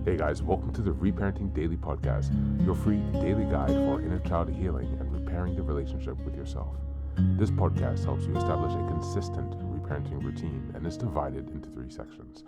Hey guys, welcome to the Reparenting Daily podcast, your free daily guide for inner child healing and repairing the relationship with yourself. This podcast helps you establish a consistent reparenting routine and is divided into 3 sections.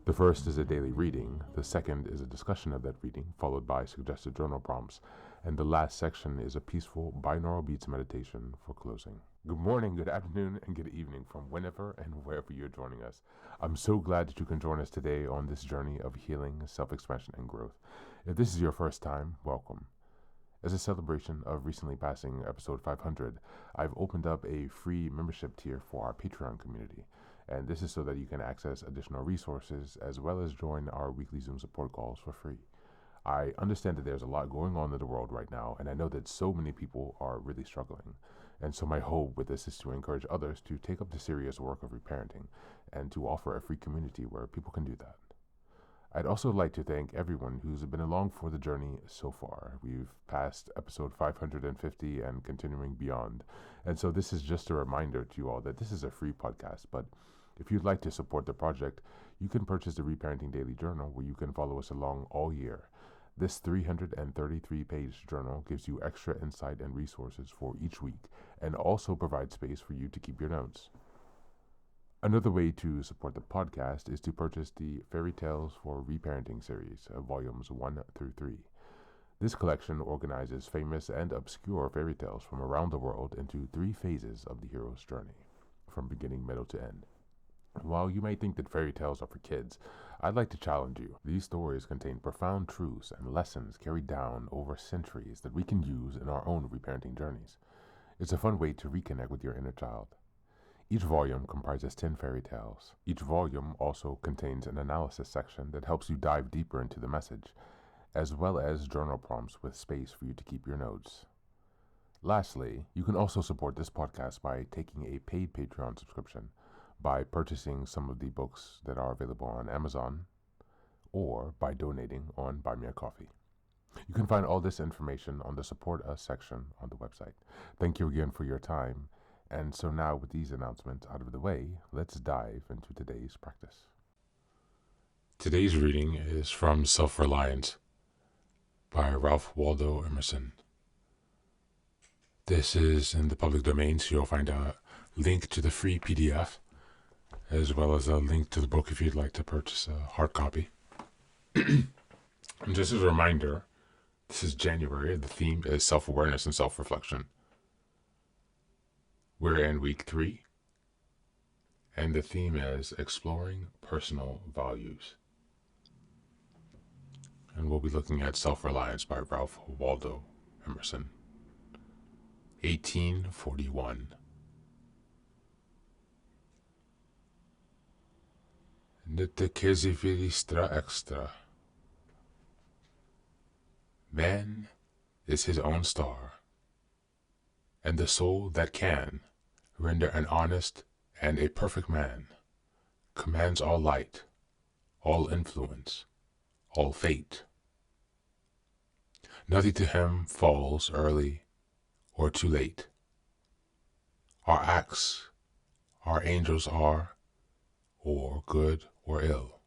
The first is a daily reading, the second is a discussion of that reading, followed by suggested journal prompts, and the last section is a peaceful binaural beats meditation for closing. Good morning, good afternoon, and good evening from whenever and wherever you're joining us. I'm so glad that you can join us today on this journey of healing, self-expansion, and growth. If this is your first time, welcome. As a celebration of recently passing episode 500, I've opened up a free membership tier for our Patreon community. And this is so that you can access additional resources as well as join our weekly Zoom support calls for free. I understand that there's a lot going on in the world right now, and I know that so many people are really struggling. And so my hope with this is to encourage others to take up the serious work of reparenting and to offer a free community where people can do that. I'd also like to thank everyone who's been along for the journey so far. We've passed episode 550 and continuing beyond. And so this is just a reminder to you all that this is a free podcast, but if you'd like to support the project, you can purchase the Reparenting Daily Journal where you can follow us along all year. This 333-page journal gives you extra insight and resources for each week and also provides space for you to keep your notes. Another way to support the podcast is to purchase the Fairy Tales for Reparenting series, volumes 1 through 3. This collection organizes famous and obscure fairy tales from around the world into 3 phases of the hero's journey, from beginning, middle, to end. While you may think that fairy tales are for kids, I'd like to challenge you. These stories contain profound truths and lessons carried down over centuries that we can use in our own reparenting journeys. It's a fun way to reconnect with your inner child. Each volume comprises 10 fairy tales. Each volume also contains an analysis section that helps you dive deeper into the message, as well as journal prompts with space for you to keep your notes. Lastly, you can also support this podcast by taking a paid Patreon subscription, by purchasing some of the books that are available on Amazon, or by donating on Buy Me a Coffee. You can find all this information on the Support Us section on the website. Thank you again for your time. And so now with these announcements out of the way, let's dive into today's practice. Today's reading is from Self-Reliance by Waldo Emerson. This is in the public domain, so you'll find a link to the free PDF, as well as a link to the book if you'd like to purchase a hard copy. And just as a reminder, this is January. The theme is self-awareness and self-reflection. We're in week 3, and the theme is exploring personal values. And we'll be looking at Self-Reliance by Ralph Waldo Emerson. 1841. Nete quasi extra. Man is his own star, and the soul that can render an honest and a perfect man commands all light, all influence, all fate. Nothing to him falls early or too late. Our acts, our angels are, or good or ill,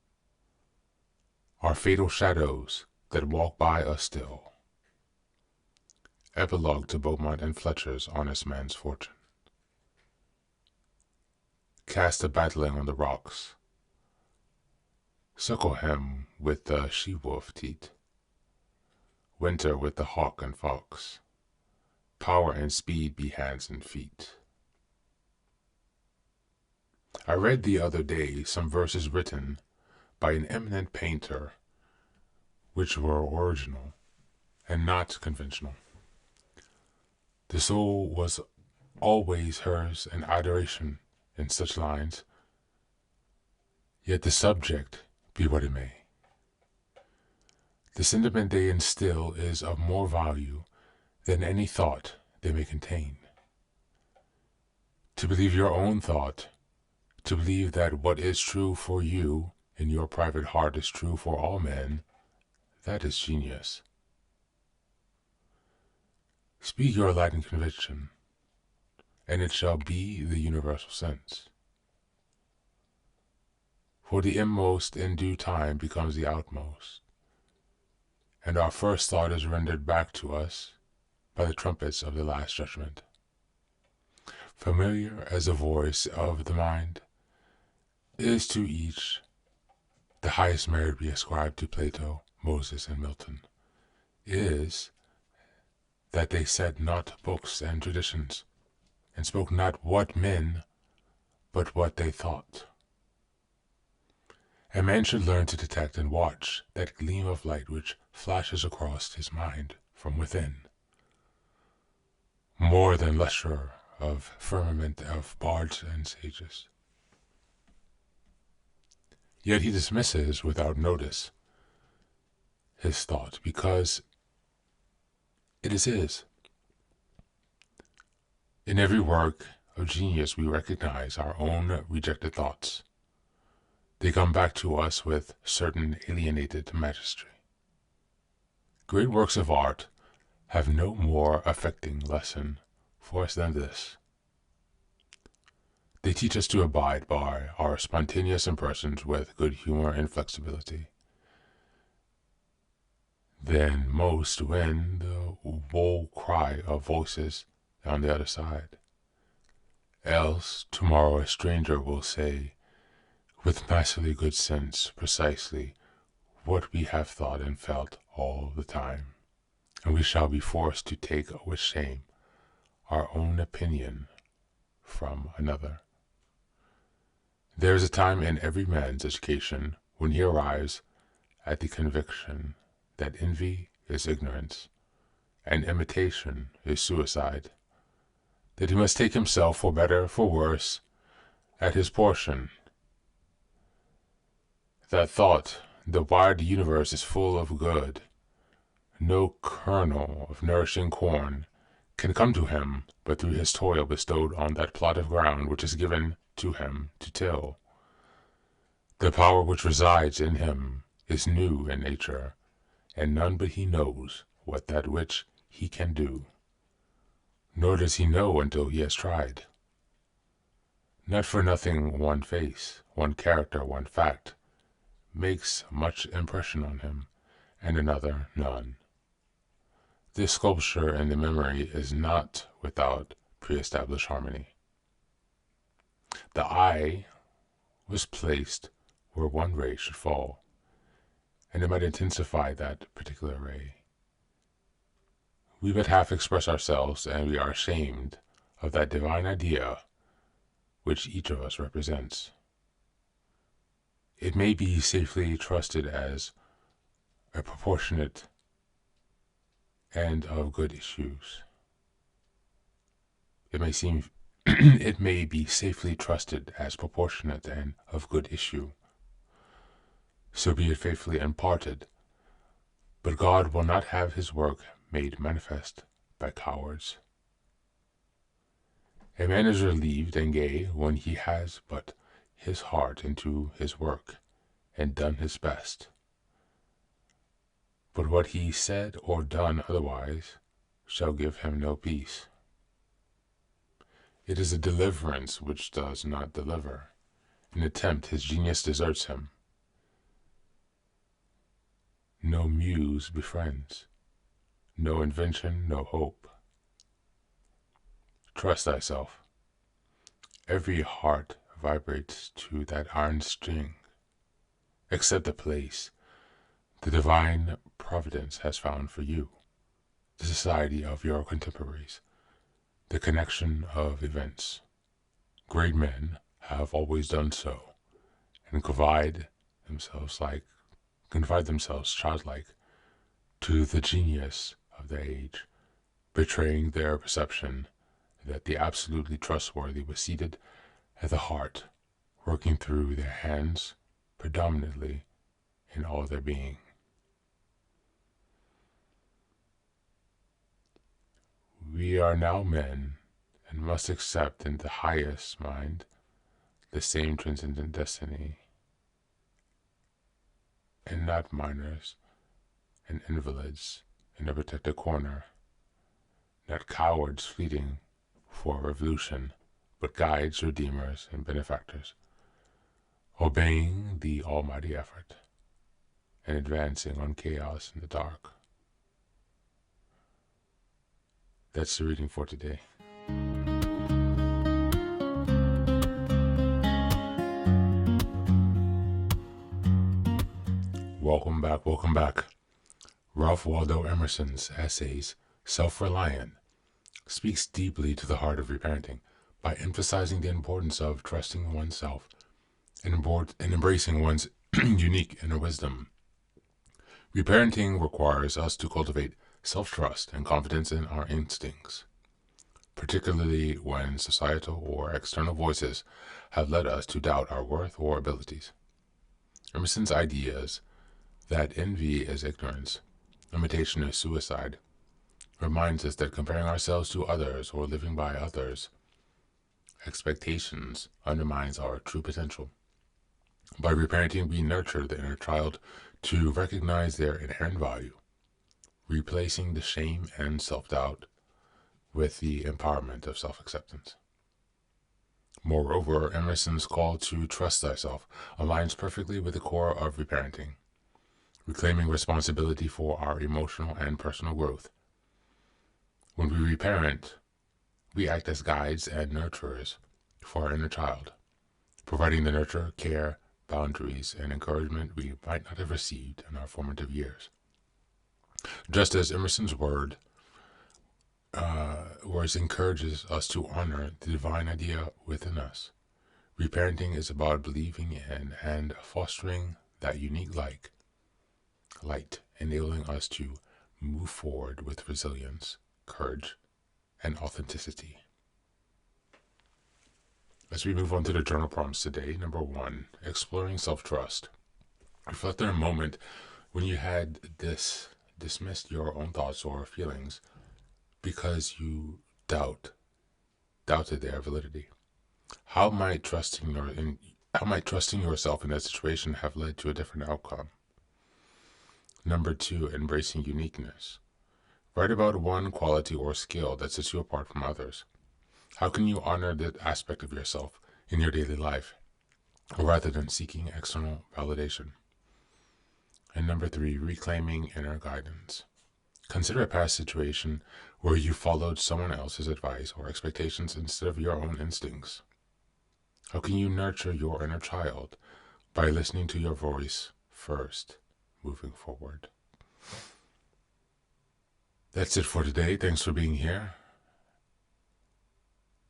are fatal shadows that walk by us still. Epilogue to Beaumont and Fletcher's Honest Man's Fortune. Cast a battling on the rocks. Suckle him with the she-wolf teat. Winter with the hawk and fox. Power and speed be hands and feet. I read the other day some verses written by an eminent painter, which were original and not conventional. The soul was always hers in adoration in such lines, yet the subject be what it may. The sentiment they instill is of more value than any thought they may contain. To believe your own thought, to believe that what is true for you in your private heart is true for all men, that is genius. Speak your Latin conviction, and it shall be the universal sense. For the inmost in due time becomes the outmost, and our first thought is rendered back to us by the trumpets of the Last Judgment. Familiar as the voice of the mind is to each, the highest merit we ascribe to Plato, Moses, and Milton is that they said not books and traditions, and spoke not what men, but what they thought. A man should learn to detect and watch that gleam of light which flashes across his mind from within. More than lustre of firmament of bards and sages. Yet he dismisses without notice his thought, because it is his. In every work of genius we recognize our own rejected thoughts. They come back to us with certain alienated majesty. Great works of art have no more affecting lesson for us than this. They teach us to abide by our spontaneous impressions with good humor and flexibility. Then most when the woe cry of voices on the other side. Else tomorrow a stranger will say, with masterly good sense, precisely what we have thought and felt all the time, and we shall be forced to take with shame our own opinion from another. There is a time in every man's education when he arrives at the conviction that envy is ignorance, and imitation is suicide, that he must take himself, for better, for worse, at his portion. That thought, the wide universe is full of good, no kernel of nourishing corn can come to him but through his toil bestowed on that plot of ground which is given to him to till. The power which resides in him is new in nature, and none but he knows what that which he can do. Nor does he know until he has tried. Not for nothing one face, one character, one fact makes much impression on him, and another none. This sculpture in the memory is not without pre-established harmony. The eye was placed where one ray should fall, and it might intensify that particular ray. We but half express ourselves, and we are ashamed of that divine idea which each of us represents. It may be safely trusted as a proportionate and of good issues. It may be safely trusted as proportionate and of good issue. So be it faithfully imparted. But God will not have his work made manifest by cowards. A man is relieved and gay when he has but his heart into his work and done his best. But what he said or done otherwise shall give him no peace. It is a deliverance which does not deliver. In attempt his genius deserts him. No muse befriends, no invention, no hope. Trust thyself. Every heart vibrates to that iron string. Accept the place the divine providence has found for you, the society of your contemporaries, the connection of events. Great men have always done so, and confide themselves childlike to the genius of the age, betraying their perception that the absolutely trustworthy was seated at the heart, working through their hands predominantly in all their being. We are now men, and must accept in the highest mind the same transcendent destiny, and not minors and invalids in a protected corner, not cowards fleeting for revolution, but guides, redeemers, and benefactors, obeying the almighty effort, and advancing on chaos in the dark. That's the reading for today. Welcome back. Ralph Waldo Emerson's essays, Self-Reliant, speaks deeply to the heart of reparenting by emphasizing the importance of trusting oneself and embracing one's unique inner wisdom. Reparenting requires us to cultivate self-trust and confidence in our instincts, particularly when societal or external voices have led us to doubt our worth or abilities. Emerson's ideas that envy is ignorance, imitation is suicide, reminds us that comparing ourselves to others or living by others' expectations undermines our true potential. By reparenting, we nurture the inner child to recognize their inherent value, replacing the shame and self-doubt with the empowerment of self-acceptance. Moreover, Emerson's call to trust thyself aligns perfectly with the core of reparenting, reclaiming responsibility for our emotional and personal growth. When we reparent, we act as guides and nurturers for our inner child, providing the nurture, care, boundaries, and encouragement we might not have received in our formative years. Just as Emerson's words encourages us to honor the divine idea within us, reparenting is about believing in and fostering that unique light, enabling us to move forward with resilience, courage, and authenticity. As we move on to the journal prompts today, number 1, exploring self-trust. Reflect on a moment when you had dismissed your own thoughts or feelings because you doubted their validity. How might trusting yourself in that situation have led to a different outcome? Number 2, embracing uniqueness. Write about one quality or skill that sets you apart from others. How can you honor that aspect of yourself in your daily life, rather than seeking external validation? And number 3, reclaiming inner guidance. Consider a past situation where you followed someone else's advice or expectations instead of your own instincts. How can you nurture your inner child by listening to your voice first, moving forward? That's it for today. Thanks for being here,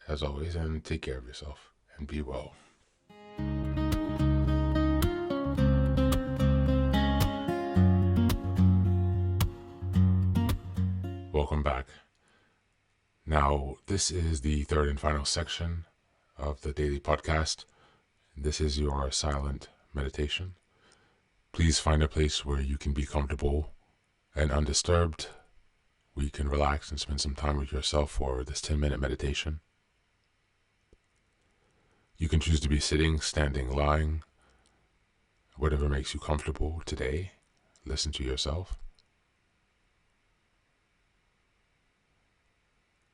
as always, and take care of yourself and be well. Welcome back. Now, this is the third and final section of the daily podcast. This is your silent meditation. Please find a place where you can be comfortable and undisturbed, where you can relax and spend some time with yourself for this 10-minute meditation. You can choose to be sitting, standing, lying, whatever makes you comfortable today. Listen to yourself.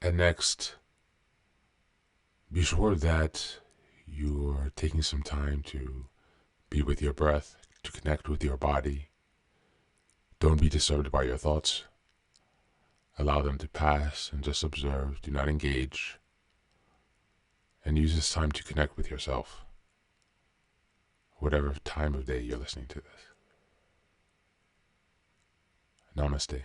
And next, be sure that you're taking some time to be with your breath, to connect with your body. Don't be disturbed by your thoughts. Allow them to pass and just observe. Do not engage. And use this time to connect with yourself, whatever time of day you're listening to this. Namaste.